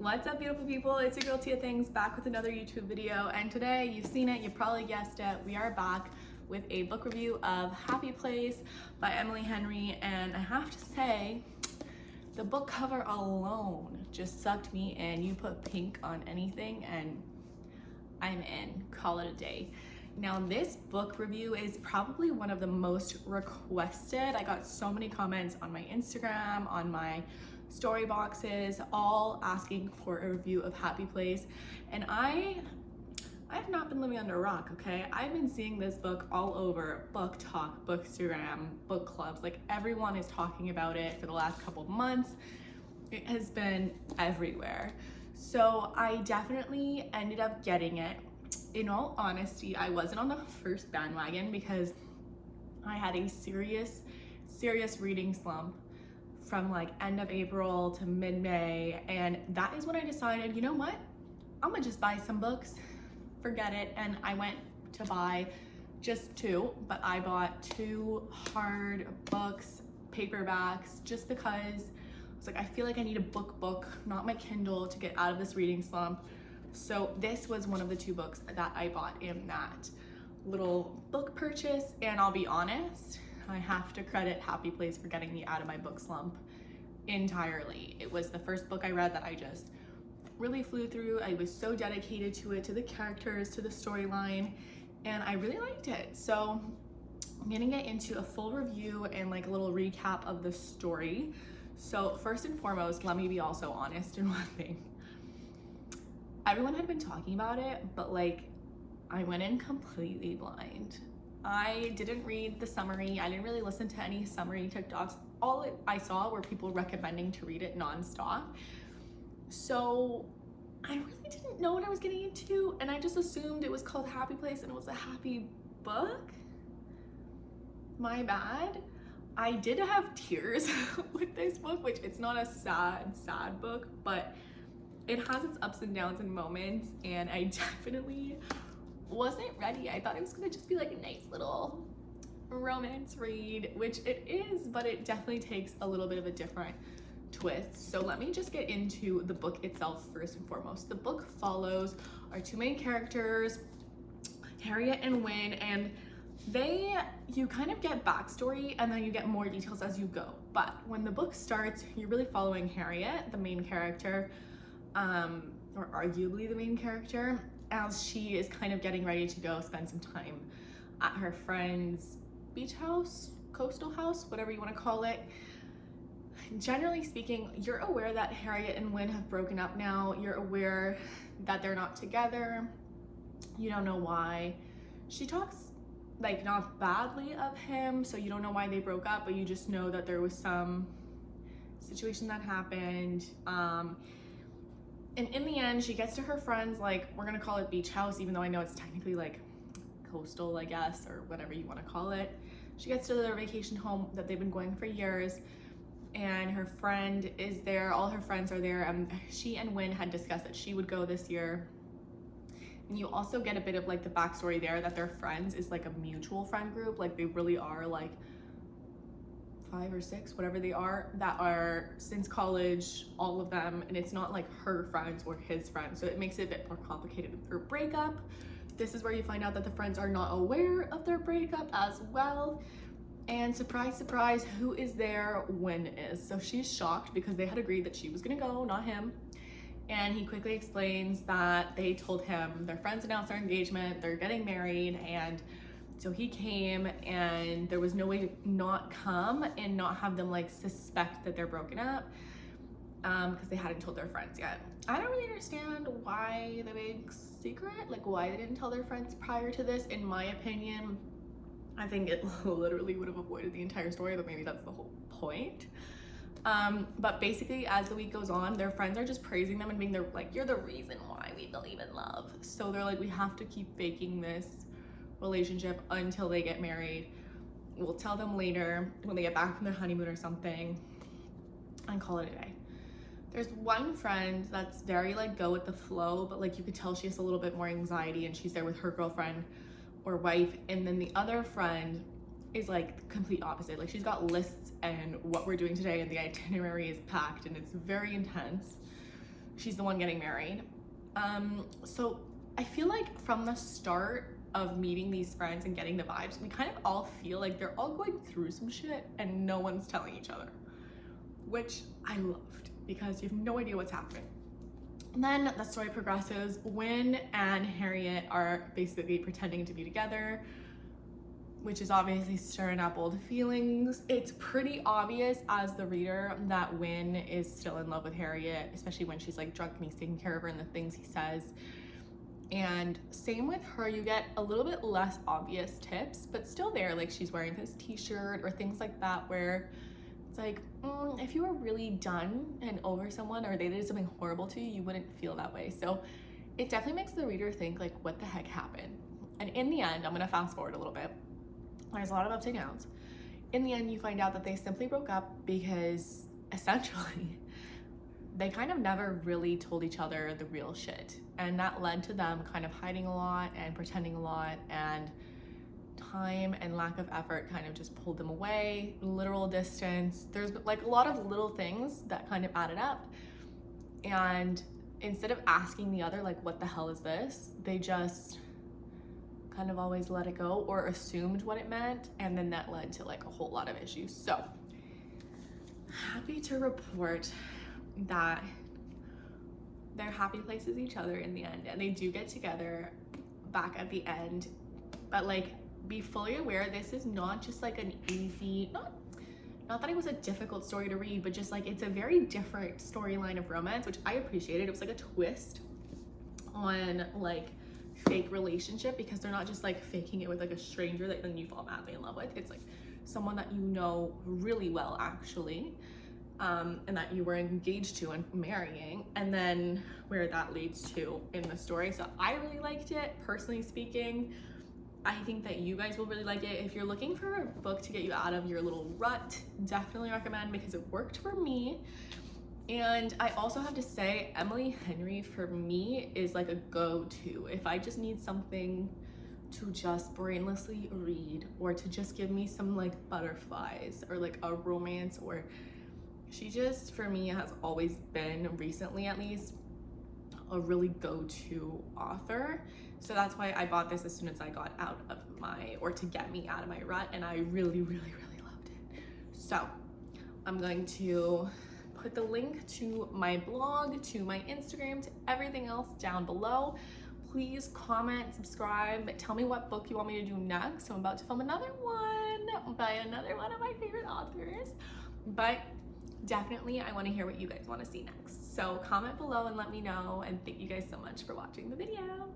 What's up, beautiful people? It's your girl Tia Things back with another YouTube video, and today you've seen it, you probably guessed it, we are back with a book review of Happy Place by Emily Henry. And I have to say, the book cover alone just sucked me in. You put pink on anything and I'm in. Call it a day. Now, this book review is probably one of the most requested. I got so many comments on my Instagram, on my story boxes, all asking for a review of Happy Place. And I have not been living under a rock, okay? I've been seeing this book all over Book Talk, Bookstagram, book clubs. Like, everyone is talking about it for the last couple months. It has been everywhere. So I definitely ended up getting it. In all honesty, I wasn't on the first bandwagon because I had a serious reading slump from like end of April to mid-May, and that is when I decided, you know what, I'm gonna just buy some books, forget it. And I went to buy just two, but I bought two hard books, paperbacks, just because I was like, I feel like I need a book, not my Kindle, to get out of this reading slump. So this was one of the two books that I bought in that little book purchase. And I'll be honest, I have to credit Happy Place for getting me out of my book slump entirely. It was the first book I read that I just really flew through. I was so dedicated to it, to the characters, to the storyline, and I really liked it. So I'm gonna get into a full review and like a little recap of the story. So first and foremost, let me be also honest in one thing. Everyone had been talking about it, but like I went in completely blind. I didn't read the summary. I didn't really listen to any summary TikToks. All I saw were people recommending to read it nonstop. So I really didn't know what I was getting into, and I just assumed it was called Happy Place and it was a happy book. My bad. I did have tears with this book, which it's not a sad book, but it has its ups and downs and moments, and I definitely wasn't ready. I thought it was gonna just be like a nice little romance read, which it is, but it definitely takes a little bit of a different twist. So let me just get into the book itself first and foremost. The book follows our two main characters, Harriet and Wynne, and you kind of get backstory and then you get more details as you go. But when the book starts, you're really following Harriet, the main character, or arguably the main character, as she is kind of getting ready to go spend some time at her friend's beach house, coastal house, whatever you want to call it. Generally speaking, you're aware that Harriet and Wynne have broken up now. You're aware that they're not together. You don't know why. She talks like not badly of him, so you don't know why they broke up, but you just know that there was some situation that happened. And in the end, she gets to her friend's, like, we're gonna call it beach house, even though I know it's technically like coastal, I guess, or whatever you want to call it. She gets to their vacation home that they've been going for years, and her friend is there. All her friends are there. She and Wynne had discussed that she would go this year. And you also get a bit of like the backstory there that their friends is like a mutual friend group. Like, they really are like 5 or 6, whatever they are, that are since college, all of them, and it's not like her friends or his friends, so it makes it a bit more complicated with her breakup. This is where you find out that the friends are not aware of their breakup as well, and surprise, surprise, who is there? Wynne is. So she's shocked because they had agreed that she was gonna go, not him, and he quickly explains that they told him their friends announced their engagement, they're getting married, and so he came, and there was no way to not come and not have them like suspect that they're broken up, because they hadn't told their friends yet. I don't really understand why the big secret, like why they didn't tell their friends prior to this. In my opinion, I think it literally would have avoided the entire story, but maybe that's the whole point. But basically, as the week goes on, their friends are just praising them and being like, you're the reason why we believe in love. So they're like, we have to keep faking this relationship until they get married. We'll tell them later when they get back from their honeymoon or something, and call it a day. There's one friend that's very like go with the flow, but like you could tell she has a little bit more anxiety, and she's there with her girlfriend or wife. And then the other friend is like complete opposite. Like, she's got lists and what we're doing today, and the itinerary is packed and it's very intense. she's the one getting married. So I feel like from the start of meeting these friends and getting the vibes, we kind of all feel like they're all going through some shit and no one's telling each other, which I loved because you have no idea what's happening. And then the story progresses. Wynn and Harriet are basically pretending to be together, which is obviously stirring up old feelings. It's pretty obvious as the reader that Wynn is still in love with Harriet, especially when she's like drunk and he's taking care of her and the things he says. And same with her, you get a little bit less obvious tips, but still there, like she's wearing this t-shirt or things like that where it's like, if you were really done and over someone or they did something horrible to you, you wouldn't feel that way. So it definitely makes the reader think like, what the heck happened? And in the end, I'm gonna fast forward a little bit. There's a lot of ups and downs. In the end, you find out that they simply broke up because essentially they kind of never really told each other the real shit. And that led to them kind of hiding a lot and pretending a lot, and time and lack of effort kind of just pulled them away. Literal distance. There's like a lot of little things that kind of added up. And instead of asking the other, like, what the hell is this? They just kind of always let it go or assumed what it meant, and then that led to like a whole lot of issues. So happy to report that they're happy places each other in the end, and they do get together back at the end. But like, be fully aware this is not just like an easy, not that it was a difficult story to read, but just like it's a very different storyline of romance, which I appreciated. It was like a twist on like fake relationship, because they're not just like faking it with like a stranger that then you fall madly in love with. It's like someone that you know really well actually, and that you were engaged to and marrying, and then where that leads to in the story. So I really liked it, personally speaking. I think that you guys will really like it. If you're looking for a book to get you out of your little rut, definitely recommend, because it worked for me. And I also have to say, Emily Henry for me is like a go-to. If I just need something to just brainlessly read, or to just give me some like butterflies or like a romance, or she just, for me, has always been, recently at least, a really go-to author. So that's why I bought this as soon as I got out of my, or to get me out of my rut, and I really, really, really loved it. So I'm going to put the link to my blog, to my Instagram, to everything else down below. Please comment, subscribe, tell me what book you want me to do next. I'm about to film another one by another one of my favorite authors, but definitely I want to hear what you guys want to see next. So comment below and let me know, and thank you guys so much for watching the video.